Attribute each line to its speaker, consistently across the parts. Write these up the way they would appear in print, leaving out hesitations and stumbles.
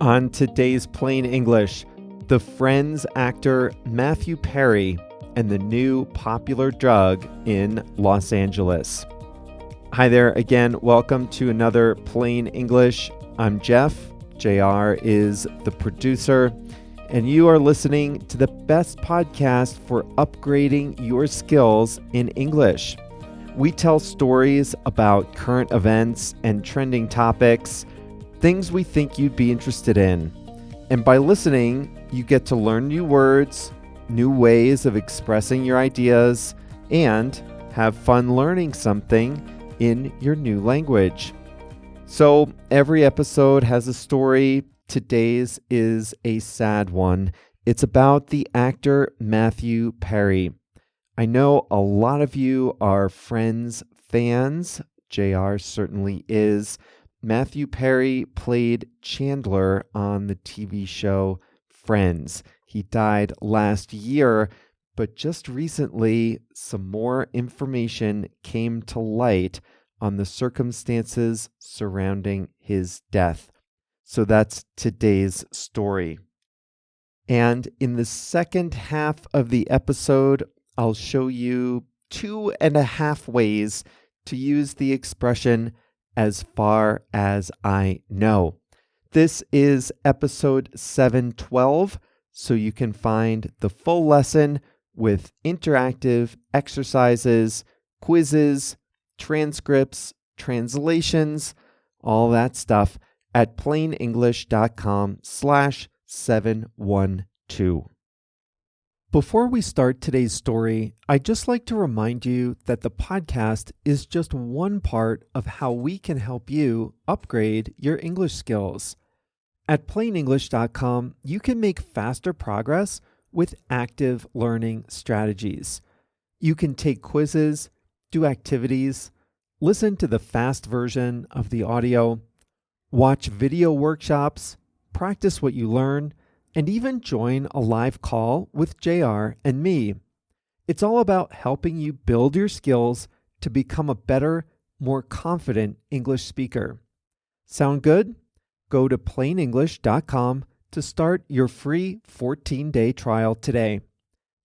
Speaker 1: On today's Plain English, the Friends actor Matthew Perry and the new popular drug in Los Angeles. Hi there again. Welcome to another Plain English. I'm Jeff. JR is the producer, and you are listening to the best podcast for upgrading your skills in English. We tell stories about current events and trending topics, things we think you'd be interested in. And by listening, you get to learn new words, new ways of expressing your ideas, and have fun learning something in your new language. So every episode has a story. Today's is a sad one. It's about the actor Matthew Perry. I know a lot of you are Friends fans. JR certainly is. Matthew Perry played Chandler on the TV show Friends. He died last year, but just recently some more information came to light on the circumstances surrounding his death. So that's today's story. And in the second half of the episode, I'll show you 2.5 ways to use the expression "as far as I know." This is episode 712, so you can find the full lesson with interactive exercises, quizzes, transcripts, translations, all that stuff at plainenglish.com/712. Before we start today's story, I'd just like to remind you that the podcast is just one part of how we can help you upgrade your English skills. At plainenglish.com, you can make faster progress with active learning strategies. You can take quizzes, do activities, listen to the fast version of the audio, watch video workshops, practice what you learn, and even join a live call with JR and me. It's all about helping you build your skills to become a better, more confident English speaker. Sound good? Go to plainenglish.com to start your free 14-day trial today.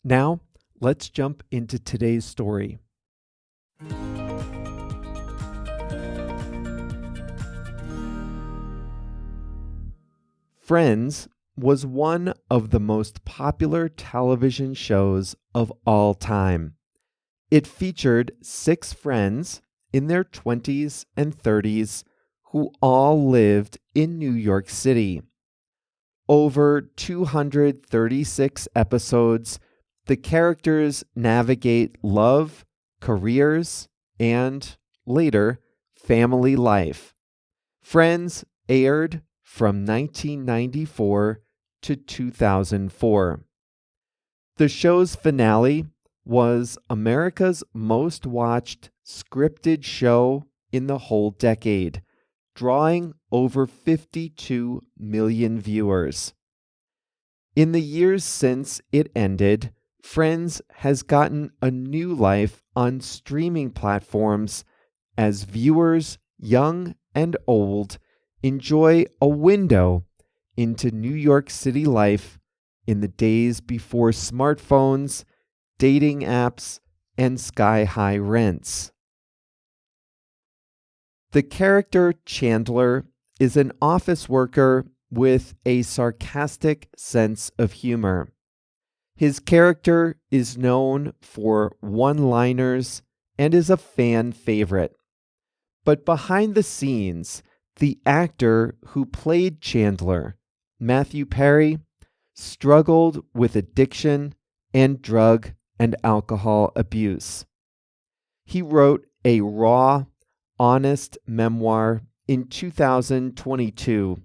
Speaker 1: Now, let's jump into today's story. Friends was one of the most popular television shows of all time. It featured 6 friends in their 20s and 30s who all lived in New York City. Over 236 episodes, the characters navigate love, careers, and, later, family life. Friends aired from 1994 to 2004. The show's finale was America's most watched scripted show in the whole decade, drawing over 52 million viewers. In the years since it ended, Friends has gotten a new life on streaming platforms as viewers, young and old, enjoy a window into New York City life in the days before smartphones, dating apps, and sky-high rents. The character Chandler is an office worker with a sarcastic sense of humor. His character is known for one-liners and is a fan favorite. But behind the scenes, the actor who played Chandler, Matthew Perry, struggled with addiction and drug and alcohol abuse. He wrote a raw, honest memoir in 2022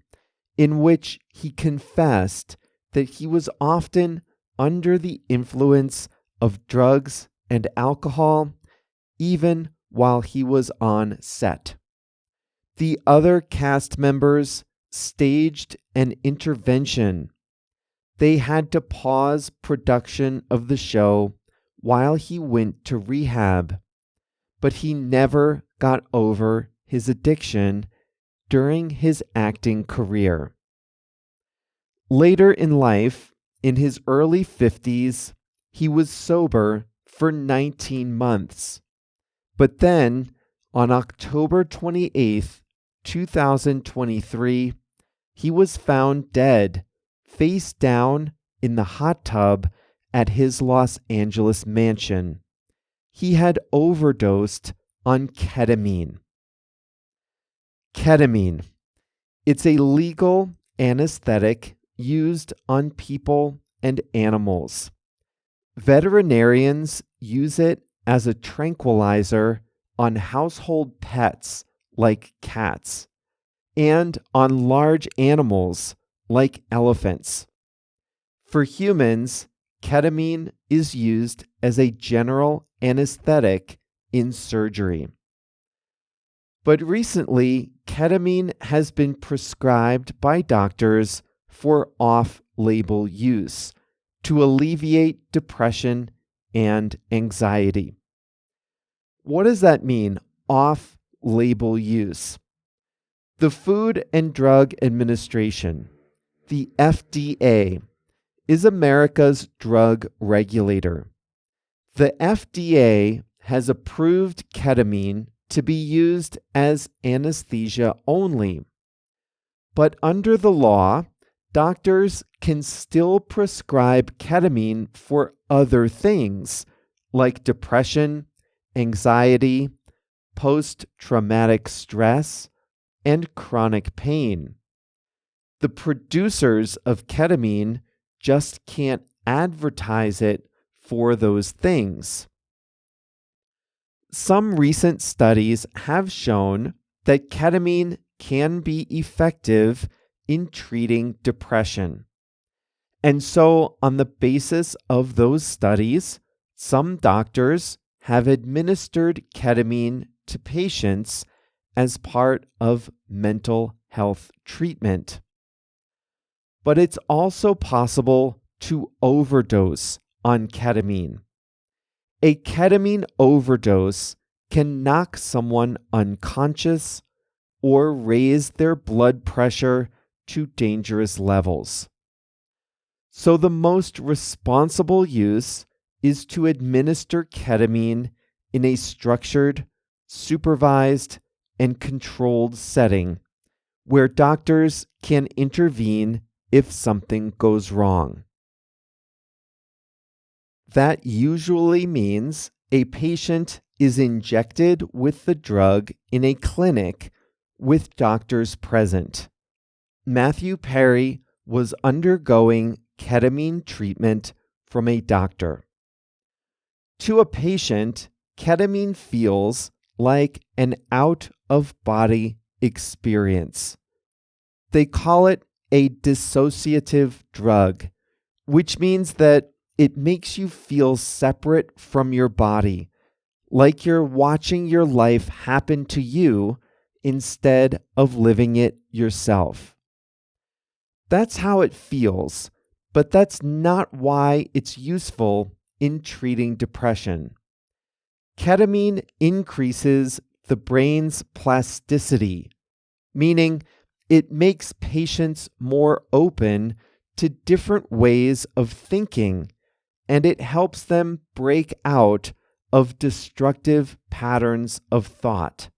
Speaker 1: in which he confessed that he was often under the influence of drugs and alcohol, even while he was on set. The other cast members staged an intervention. They had to pause production of the show while he went to rehab, but he never got over his addiction during his acting career. Later in life, in his early 50s, he was sober for 19 months. But then, on October 28th, 2023, he was found dead, face down in the hot tub at his Los Angeles mansion. He had overdosed on ketamine. Ketamine. It's a legal anesthetic used on people and animals. Veterinarians use it as a tranquilizer on household pets like cats and on large animals like elephants. For humans, ketamine is used as a general anesthetic in surgery. But recently, ketamine has been prescribed by doctors for off-label use to alleviate depression and anxiety. What does that mean, off-label use? The Food and Drug Administration, the FDA, is America's drug regulator. The FDA has approved ketamine to be used as anesthesia only. But under the law, doctors can still prescribe ketamine for other things like depression, anxiety, post-traumatic stress, and chronic pain. The producers of ketamine just can't advertise it for those things. Some recent studies have shown that ketamine can be effective in treating depression. And so, on the basis of those studies, some doctors have administered ketamine to patients as part of mental health treatment. But it's also possible to overdose on ketamine. A ketamine overdose can knock someone unconscious or raise their blood pressure to dangerous levels. So the most responsible use is to administer ketamine in a structured, supervised, and controlled setting where doctors can intervene if something goes wrong. That usually means a patient is injected with the drug in a clinic with doctors present. Matthew Perry was undergoing ketamine treatment from a doctor. To a patient, ketamine feels like an out-of-body experience. They call it a dissociative drug, which means that it makes you feel separate from your body, like you're watching your life happen to you instead of living it yourself. That's how it feels, but that's not why it's useful in treating depression. Ketamine increases the brain's plasticity, meaning it makes patients more open to different ways of thinking, and it helps them break out of destructive patterns of thought.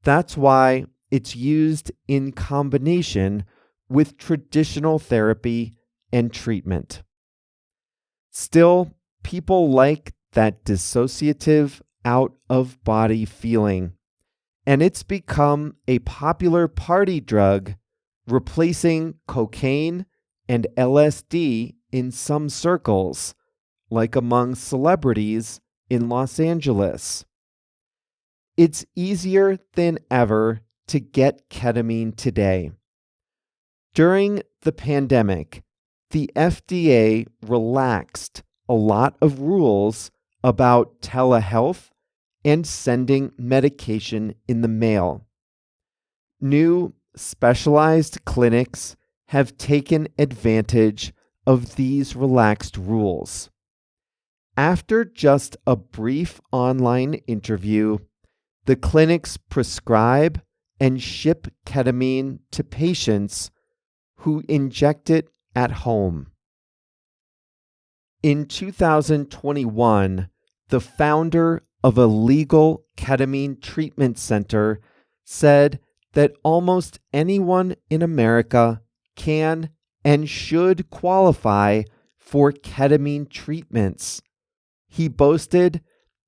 Speaker 1: That's why it's used in combination with traditional therapy and treatment. Still, people like that dissociative, out-of-body feeling, and it's become a popular party drug, replacing cocaine and LSD in some circles, like among celebrities in Los Angeles. It's easier than ever to get ketamine today. During the pandemic, the FDA relaxed a lot of rules about telehealth and sending medication in the mail. New specialized clinics have taken advantage of these relaxed rules. After just a brief online interview, the clinics prescribe and ship ketamine to patients who inject it at home. In 2021, the founder of a legal ketamine treatment center said that almost anyone in America can and should qualify for ketamine treatments. He boasted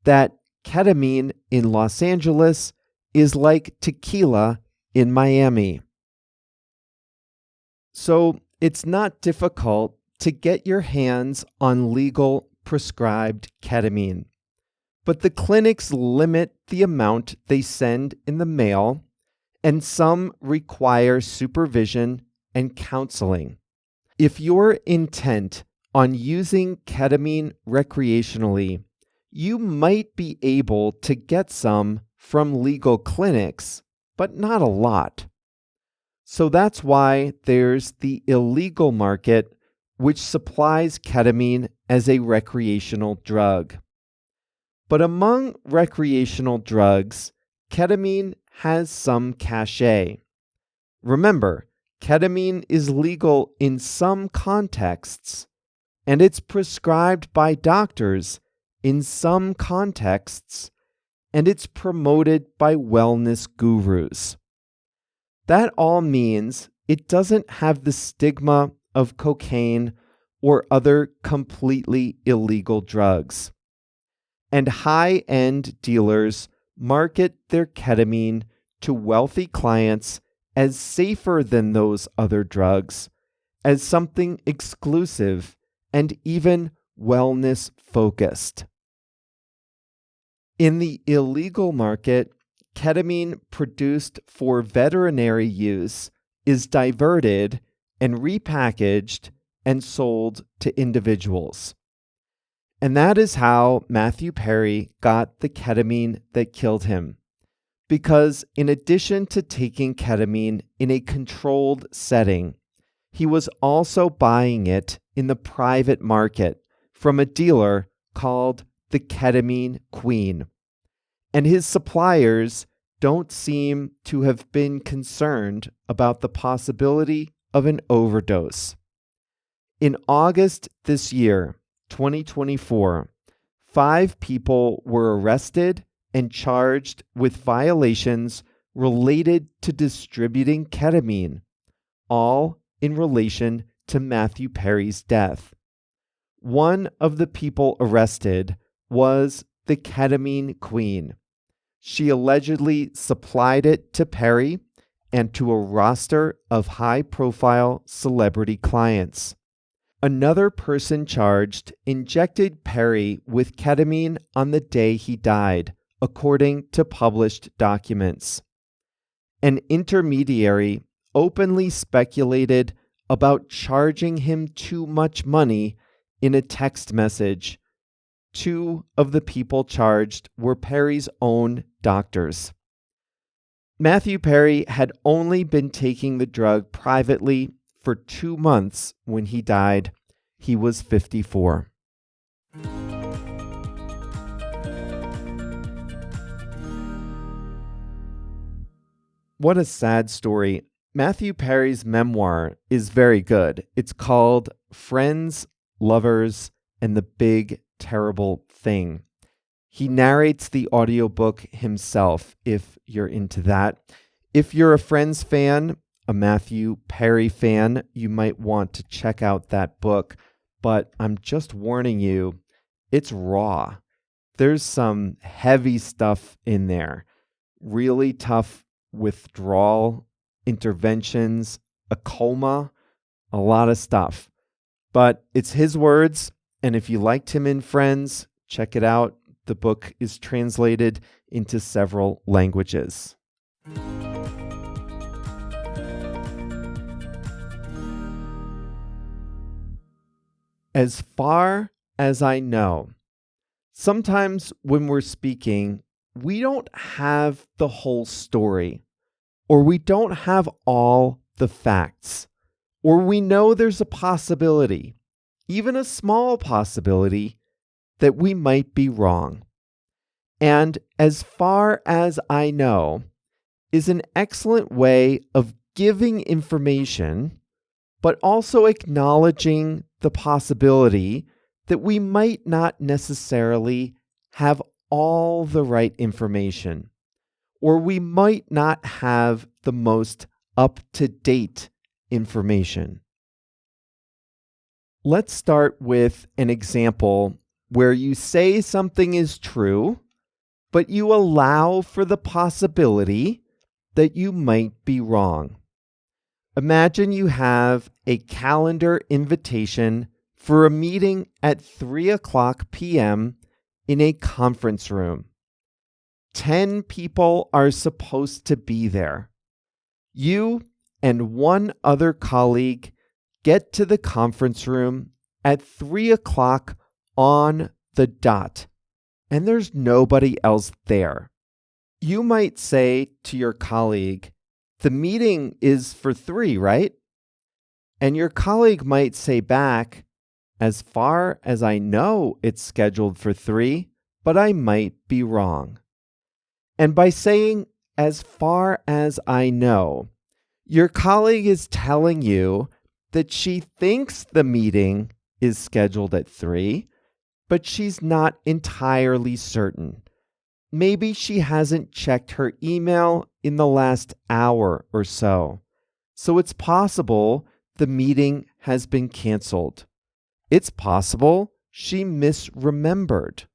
Speaker 1: that ketamine in Los Angeles is like tequila in Miami. So it's not difficult to get your hands on legal prescribed ketamine, but the clinics limit the amount they send in the mail, and some require supervision and counseling. If you're intent on using ketamine recreationally, you might be able to get some from legal clinics, but not a lot. So that's why there's the illegal market, which supplies ketamine as a recreational drug. But among recreational drugs, ketamine has some cachet. Remember, ketamine is legal in some contexts, and it's prescribed by doctors in some contexts, and it's promoted by wellness gurus. That all means it doesn't have the stigma of cocaine or other completely illegal drugs. And high-end dealers market their ketamine to wealthy clients as safer than those other drugs, as something exclusive and even wellness-focused. In the illegal market, ketamine produced for veterinary use is diverted and repackaged and sold to individuals. And that is how Matthew Perry got the ketamine that killed him. Because in addition to taking ketamine in a controlled setting, he was also buying it in the private market from a dealer called the Ketamine Queen. And his suppliers don't seem to have been concerned about the possibility of an overdose. In August this year, 2024, 5 people were arrested and charged with violations related to distributing ketamine, all in relation to Matthew Perry's death. One of the people arrested was the Ketamine Queen. She allegedly supplied it to Perry and to a roster of high-profile celebrity clients. Another person charged injected Perry with ketamine on the day he died, according to published documents. An intermediary openly speculated about charging him too much money in a text message. 2 of the people charged were Perry's own doctors. Matthew Perry had only been taking the drug privately for 2 months when he died. He was 54. What a sad story. Matthew Perry's memoir is very good. It's called Friends, Lovers, and the Big Terrible Thing. He narrates the audiobook himself, if you're into that. If you're a Friends fan, a Matthew Perry fan, you might want to check out that book. But I'm just warning you, it's raw. There's some heavy stuff in there. Really tough withdrawal interventions, a coma, a lot of stuff. But it's his words, and if you liked him in Friends, check it out. The book is translated into several languages. As far as I know, sometimes when we're speaking, we don't have the whole story, or we don't have all the facts, or we know there's a possibility, even a small possibility, that we might be wrong. And as far as I know, is an excellent way of giving information but also acknowledging the possibility that we might not necessarily have all the right information, or we might not have the most up-to-date information. Let's start with an example where you say something is true, but you allow for the possibility that you might be wrong. Imagine you have a calendar invitation for a meeting at 3:00 p.m. in a conference room. 10 people are supposed to be there. You and one other colleague get to the conference room at 3:00 on the dot, and there's nobody else there. You might say to your colleague, "The meeting is for 3, right?" And your colleague might say back, "As far as I know, it's scheduled for 3, but I might be wrong." And by saying, "as far as I know," your colleague is telling you that she thinks the meeting is scheduled at 3, but she's not entirely certain. Maybe she hasn't checked her email in the last hour or so. So it's possible the meeting has been canceled. It's possible she misremembered.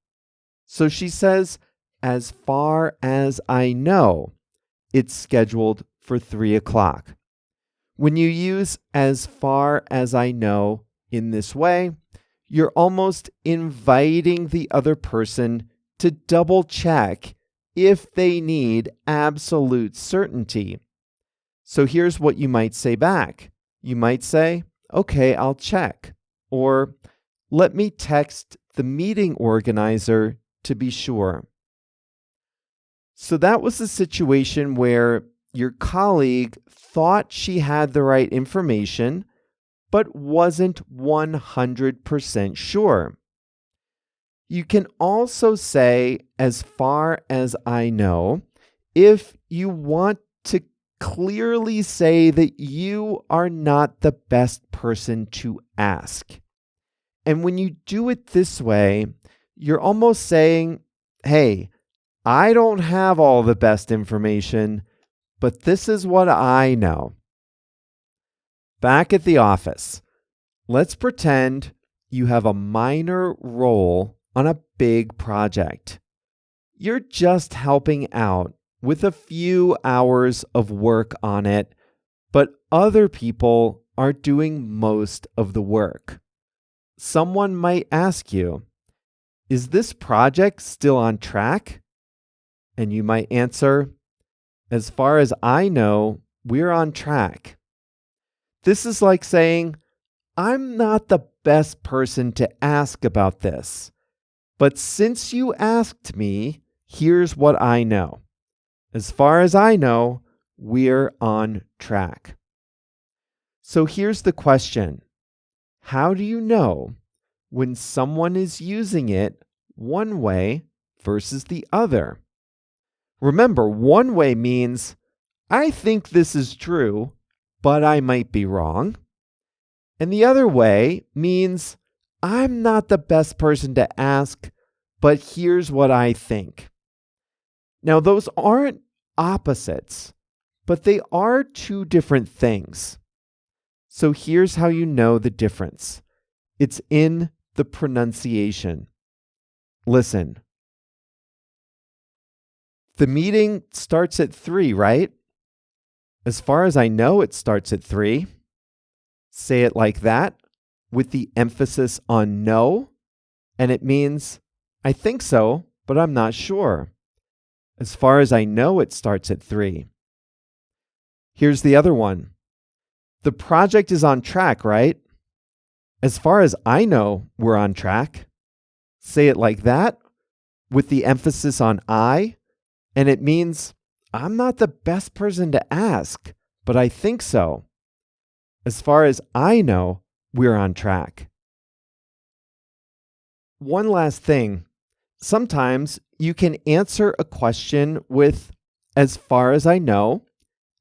Speaker 1: So she says, "as far as I know, it's scheduled for 3:00. When you use "as far as I know" in this way, you're almost inviting the other person to double check if they need absolute certainty. So here's what you might say back. You might say, "Okay, I'll check," or "let me text the meeting organizer to be sure." So that was the situation where your colleague thought she had the right information, but wasn't 100% sure. You can also say "as far as I know" if you want to clearly say that you are not the best person to ask. And when you do it this way, you're almost saying, "Hey, I don't have all the best information, but this is what I know." Back at the office, let's pretend you have a minor role on a big project. You're just helping out with a few hours of work on it, but other people are doing most of the work. Someone might ask you, "Is this project still on track?" And you might answer, "As far as I know, we're on track." This is like saying, "I'm not the best person to ask about this, but since you asked me, here's what I know. As far as I know, we're on track." So here's the question. How do you know when someone is using it one way versus the other? Remember, one way means, "I think this is true, but I might be wrong." And the other way means, "I'm not the best person to ask, but here's what I think." Now, those aren't opposites, but they are two different things. So here's how you know the difference. It's in the pronunciation. Listen. "The meeting starts at 3, right?" "As far as I know, it starts at 3. Say it like that with the emphasis on no, and it means, "I think so, but I'm not sure. As far as I know, it starts at 3. Here's the other one. "The project is on track, right?" "As far as I know, we're on track." Say it like that with the emphasis on I, and it means, "I'm not the best person to ask, but I think so. As far as I know, we're on track." One last thing. Sometimes you can answer a question with "as far as I know,"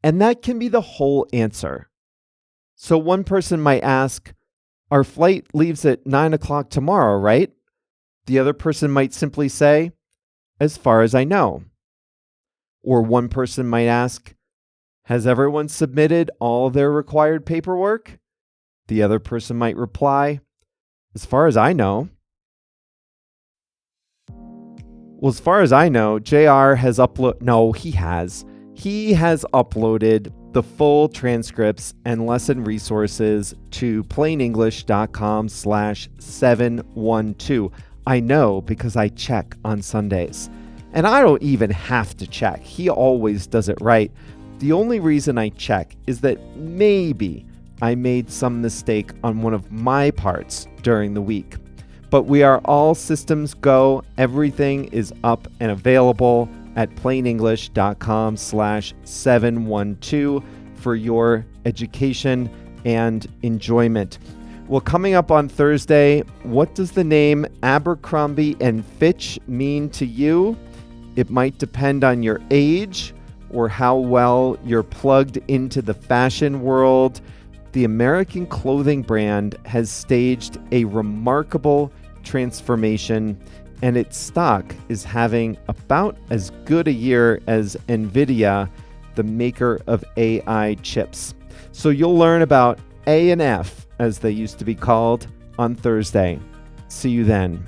Speaker 1: and that can be the whole answer. So one person might ask, our flight leaves at 9 o'clock tomorrow, right? The other person might simply say, as far as I know. Or one person might ask, has everyone submitted all their required paperwork? The other person might reply, as far as I know. Well, as far as I know, JR has He has uploaded the full transcripts and lesson resources to plainenglish.com/712. I know because I check on Sundays. And I don't even have to check. He always does it right. The only reason I check is that maybe I made some mistake on one of my parts during the week. But we are all systems go. Everything is up and available at plainenglish.com/712 for your education and enjoyment. Well, coming up on Thursday, what does the name Abercrombie and Fitch mean to you? It might depend on your age or how well you're plugged into the fashion world. The American clothing brand has staged a remarkable transformation, and its stock is having about as good a year as NVIDIA, the maker of AI chips. So you'll learn about A and F, as they used to be called, on Thursday. See you then.